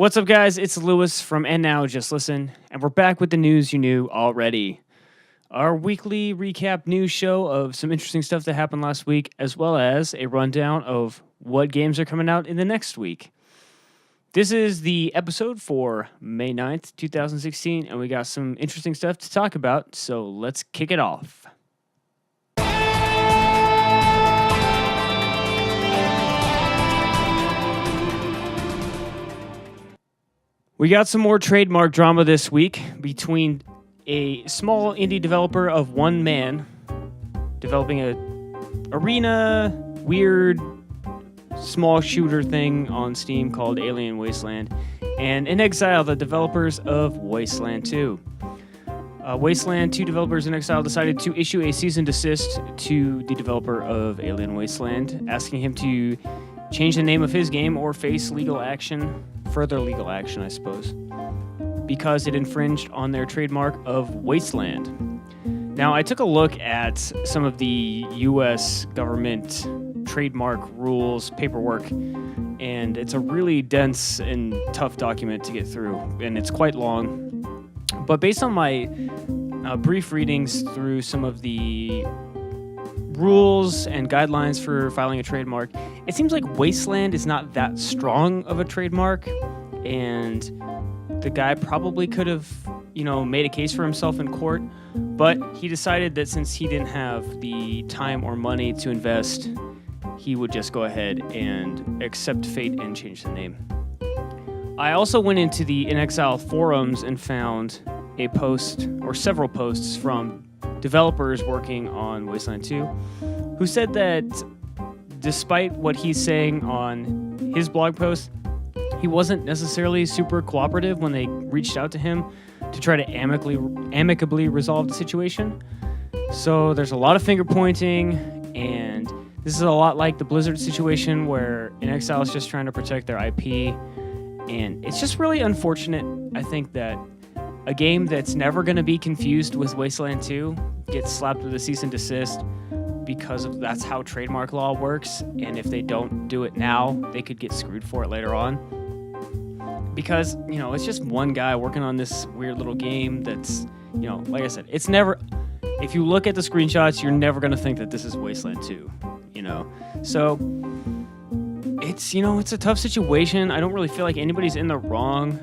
What's up, guys? It's Lewis from And Now Just Listen, and we're back with the news you knew already. Our weekly recap news show of some interesting stuff that happened last week, as well as a rundown of what games are coming out in the next week. This is the episode for May 9th, 2016, and we got some interesting stuff to talk about, so let's kick it off. We got some more trademark drama this week between a small indie developer of one man developing a arena, weird, small shooter thing on Steam called Alien Wasteland, and In Exile, the developers of Wasteland 2. Wasteland 2 developers In Exile decided to issue a cease and desist to the developer of Alien Wasteland, asking him to change the name of his game or face further legal action, I suppose, because it infringed on their trademark of Wasteland. Now, I took a look at some of the U.S. government trademark rules, paperwork, and it's a really dense and tough document to get through, and it's quite long. But based on my brief readings through some of the rules and guidelines for filing a trademark, it seems like Wasteland is not that strong of a trademark, and the guy probably could have, made a case for himself in court, but he decided that since he didn't have the time or money to invest, he would just go ahead and accept fate and change the name. I also went into the In Exile forums and found a post, or several posts, from developers working on Wasteland 2, who said that despite what he's saying on his blog post, he wasn't necessarily super cooperative when they reached out to him to try to amicably resolve the situation. So there's a lot of finger pointing, and this is a lot like the Blizzard situation where In Exile is just trying to protect their IP, and it's just really unfortunate, I think, that a game that's never going to be confused with Wasteland 2 gets slapped with a cease and desist because that's how trademark law works, and if they don't do it now, they could get screwed for it later on. Because, it's just one guy working on this weird little game that's, like I said, it's never, if you look at the screenshots, you're never going to think that this is Wasteland 2, So, it's a tough situation. I don't really feel like anybody's in the wrong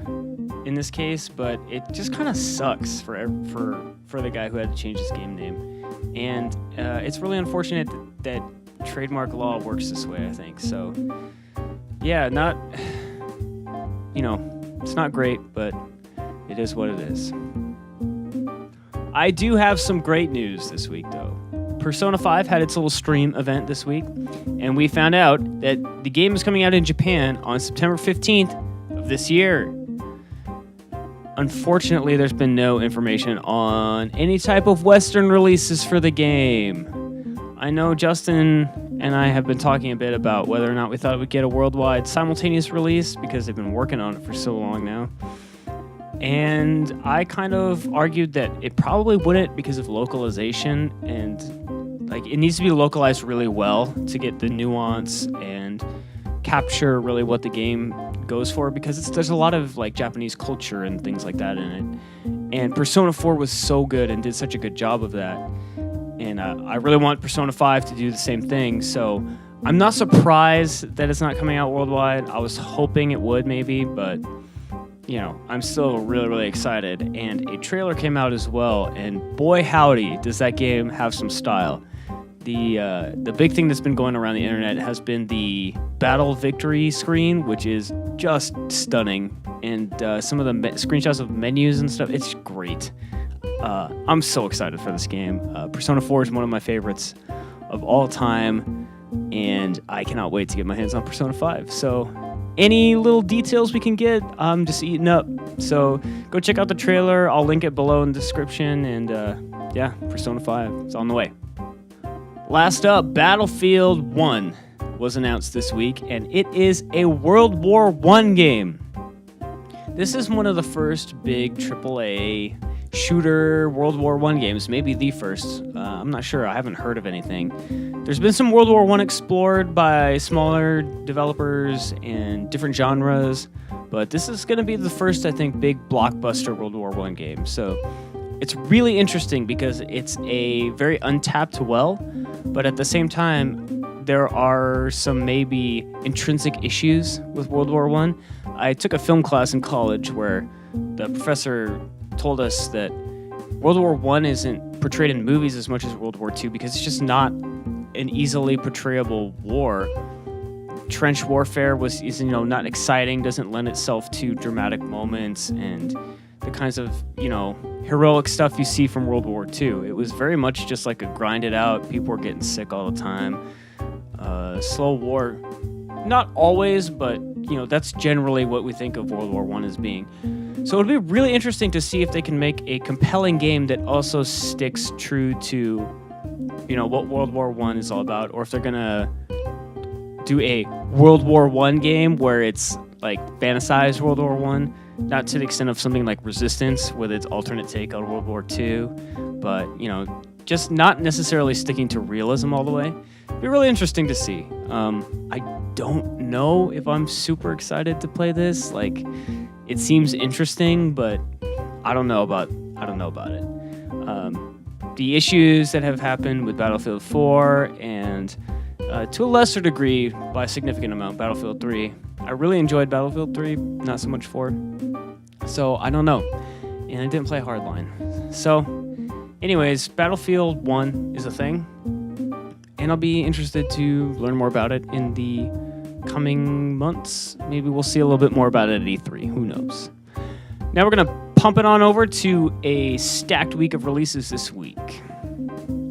in this case, but it just kind of sucks for the guy who had to change his game name, and it's really unfortunate that trademark law works this way, I think. So yeah, it's not great, but it is what it is. I do have some great news this week, though. Persona 5 had its little stream event this week, and we found out that the game is coming out in Japan on September 15th of this year. Unfortunately, there's been no information on any type of Western releases for the game. I know Justin and I have been talking a bit about whether or not we thought it would get a worldwide simultaneous release because they've been working on it for so long now. And I kind of argued that it probably wouldn't because of localization, and it needs to be localized really well to get the nuance and capture really what the game goes for, because there's a lot of Japanese culture and things like that in it, and Persona 4 was so good and did such a good job of that, and I really want Persona 5 to do the same thing. So I'm not surprised that it's not coming out worldwide. I was hoping it would, maybe, but I'm still really, really excited. And a trailer came out as well, and boy howdy does that game have some style. The big thing that's been going around the internet has been the battle victory screen, which is just stunning, and some of the screenshots of menus and stuff, it's great. I'm so excited for this game. Persona 4 is one of my favorites of all time, and I cannot wait to get my hands on Persona 5. So any little details we can get, I'm just eating up. So go check out the trailer. I'll link it below in the description, and Persona 5 is on the way. Last up, Battlefield 1 was announced this week, and it is a World War I game. This is one of the first big AAA shooter World War I games, maybe the first. I'm not sure. I haven't heard of anything. There's been some World War I explored by smaller developers and different genres, but this is going to be the first, I think, big blockbuster World War I game. So it's really interesting because it's a very untapped well, but at the same time, there are some maybe intrinsic issues with World War I. I took a film class in college where the professor told us that World War I isn't portrayed in movies as much as World War II because it's just not an easily portrayable war. Trench warfare is not exciting, doesn't lend itself to dramatic moments and the kinds of, heroic stuff you see from World War II. It was very much just like a grind it out. People were getting sick all the time. Slow war. Not always, but, that's generally what we think of World War I as being. So it'll be really interesting to see if they can make a compelling game that also sticks true to, what World War I is all about, or if they're going to do a World War I game where it's like fantasized World War I, not to the extent of something like Resistance with its alternate take on World War II, but, just not necessarily sticking to realism all the way. It'd be really interesting to see. I don't know if I'm super excited to play this. Like, it seems interesting, but I don't know about it. The issues that have happened with Battlefield 4 and to a lesser degree, by a significant amount, Battlefield 3. I really enjoyed Battlefield 3, not so much 4. So I don't know. And I didn't play Hardline. So anyways, Battlefield 1 is a thing. And I'll be interested to learn more about it in the coming months. Maybe we'll see a little bit more about it at E3. Who knows? Now we're going to pump it on over to a stacked week of releases this week.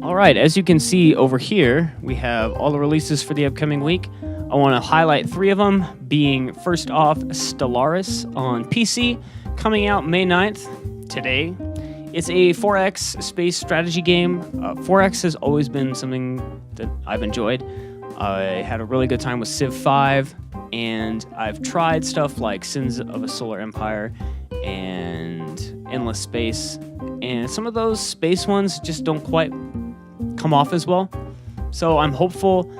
All right, as you can see over here, we have all the releases for the upcoming week. I want to highlight 3 of them, being first off Stellaris on PC, coming out May 9th, today. It's a 4X space strategy game. 4X has always been something that I've enjoyed. I had a really good time with Civ 5, and I've tried stuff like Sins of a Solar Empire and Endless Space, and some of those space ones just don't quite come off as well. So I'm hopeful.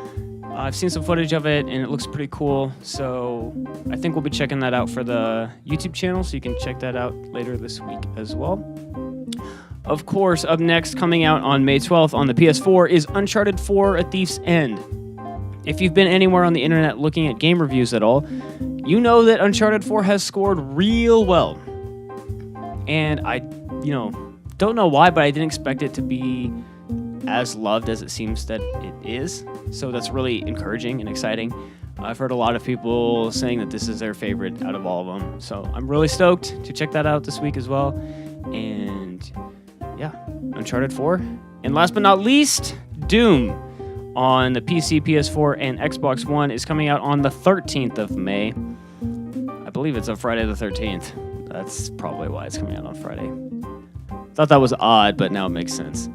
I've seen some footage of it, and it looks pretty cool. So I think we'll be checking that out for the YouTube channel, so you can check that out later this week as well. Of course, up next, coming out on May 12th on the PS4, is Uncharted 4: A Thief's End. If you've been anywhere on the internet looking at game reviews at all, you know that Uncharted 4 has scored real well. And I, don't know why, but I didn't expect it to be as loved as it seems that it is. So that's really encouraging and exciting. I've heard a lot of people saying that this is their favorite out of all of them. So I'm really stoked to check that out this week as well. And yeah, Uncharted 4. And last but not least, Doom on the PC, PS4, and Xbox One is coming out on the 13th of May. I believe it's on Friday the 13th. That's probably why it's coming out on Friday. Thought that was odd, but now it makes sense.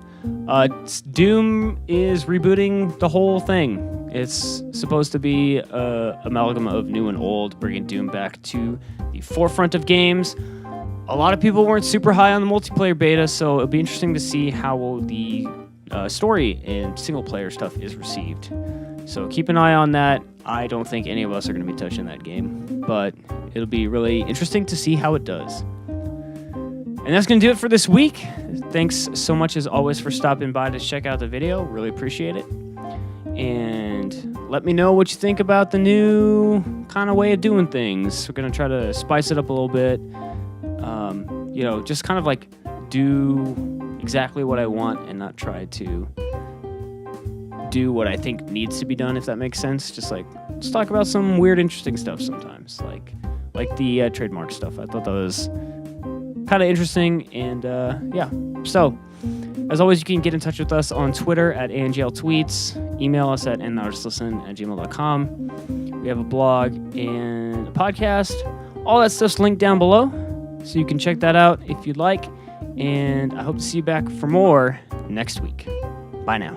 Doom is rebooting the whole thing. It's supposed to be an amalgam of new and old, bringing Doom back to the forefront of games. A lot of people weren't super high on the multiplayer beta, so it'll be interesting to see how the story and single-player stuff is received. So keep an eye on that. I don't think any of us are going to be touching that game, but it'll be really interesting to see how it does. And that's going to do it for this week. Thanks so much, as always, for stopping by to check out the video. Really appreciate it. And let me know what you think about the new kind of way of doing things. We're going to try to spice it up a little bit. Just kind of like do exactly what I want and not try to do what I think needs to be done, if that makes sense. Just like, let's talk about some weird, interesting stuff sometimes, like the trademark stuff. I thought that was kind of interesting, and yeah. So, as always, you can get in touch with us on Twitter at ANJL Tweets, email us at andnowjustlisten@gmail.com. We have a blog and a podcast. All that stuff's linked down below, so you can check that out if you'd like. And I hope to see you back for more next week. Bye now.